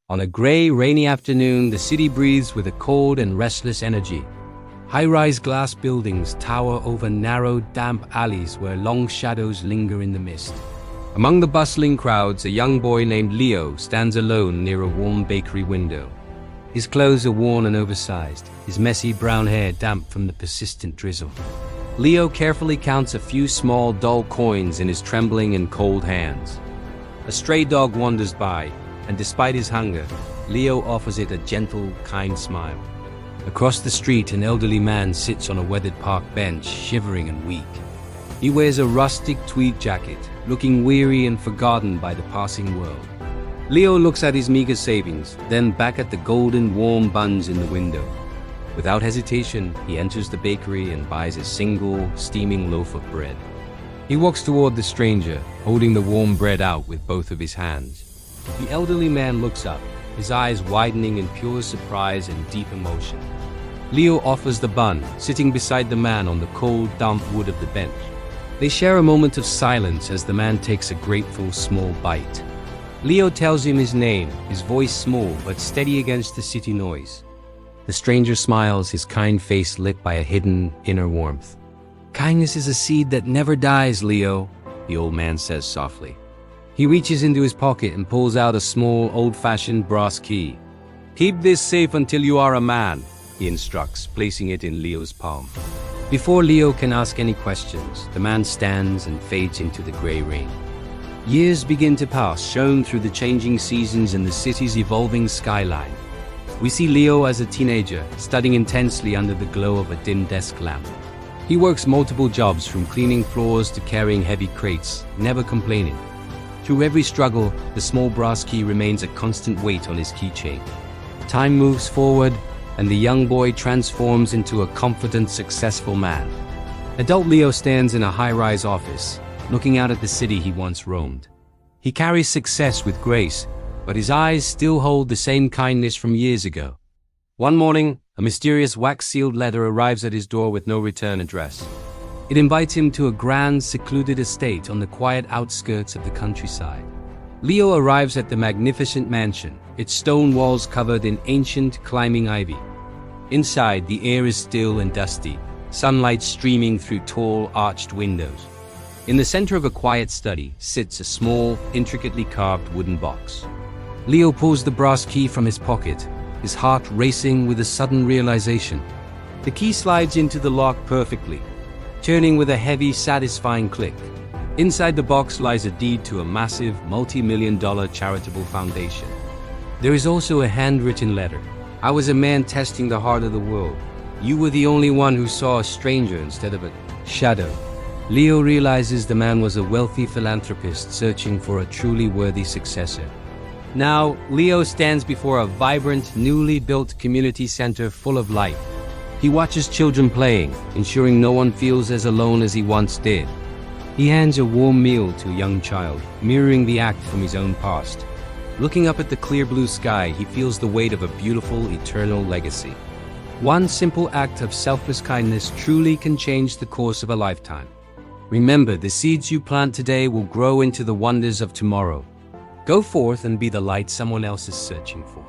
On a gray, rainy afternoon, the city breathes with a cold and restless energy. High-rise glass buildings tower over narrow, damp alleys where long shadows linger in the mist. Among the bustling crowds, a young boy named Leo stands alone near a warm bakery window. His clothes are worn and oversized, his messy brown hair damp from the persistent drizzle. Leo carefully counts a few small, dull coins in his trembling and cold hands. A stray dog wanders by, and despite his hunger, Leo offers it a gentle, kind smile. Across the street, an elderly man sits on a weathered park bench, shivering and weak. He wears a rustic tweed jacket, looking weary and forgotten by the passing world. Leo looks at his meager savings, then back at the golden, warm buns in the window. Without hesitation, he enters the bakery and buys a single, steaming loaf of bread. He walks toward the stranger, holding the warm bread out with both of his hands. The elderly man looks up, his eyes widening in pure surprise and deep emotion. Leo offers the bun, sitting beside the man on the cold, damp wood of the bench. They share a moment of silence as the man takes a grateful, small bite. Leo tells him his name, his voice small but steady against the city noise. The stranger smiles, his kind face lit by a hidden, inner warmth. "Kindness is a seed that never dies, Leo," the old man says softly. He reaches into his pocket and pulls out a small, old-fashioned brass key. "Keep this safe until you are a man," he instructs, placing it in Leo's palm. Before Leo can ask any questions, the man stands and fades into the gray rain. Years begin to pass, shown through the changing seasons and the city's evolving skyline. We see Leo as a teenager, studying intensely under the glow of a dim desk lamp. He works multiple jobs, from cleaning floors to carrying heavy crates, never complaining. Through every struggle, the small brass key remains a constant weight on his keychain. Time moves forward, and the young boy transforms into a confident, successful man. Adult Leo stands in a high-rise office, looking out at the city he once roamed. He carries success with grace, but his eyes still hold the same kindness from years ago. One morning, a mysterious wax-sealed letter arrives at his door with no return address. It invites him to a grand, secluded estate on the quiet outskirts of the countryside. Leo arrives at the magnificent mansion, its stone walls covered in ancient, climbing ivy. Inside, the air is still and dusty, sunlight streaming through tall, arched windows. In the center of a quiet study sits a small, intricately carved wooden box. Leo pulls the brass key from his pocket, his heart racing with a sudden realization. The key slides into the lock perfectly, turning with a heavy, satisfying click. Inside the box lies a deed to a massive, multi-million-dollar charitable foundation. There is also a handwritten letter. "I was a man testing the heart of the world. You were the only one who saw a stranger instead of a shadow." Leo realizes the man was a wealthy philanthropist searching for a truly worthy successor. Now, Leo stands before a vibrant, newly built community center full of life. He watches children playing, ensuring no one feels as alone as he once did. He hands a warm meal to a young child, mirroring the act from his own past. Looking up at the clear blue sky, he feels the weight of a beautiful, eternal legacy. One simple act of selfless kindness truly can change the course of a lifetime. Remember, the seeds you plant today will grow into the wonders of tomorrow. Go forth and be the light someone else is searching for.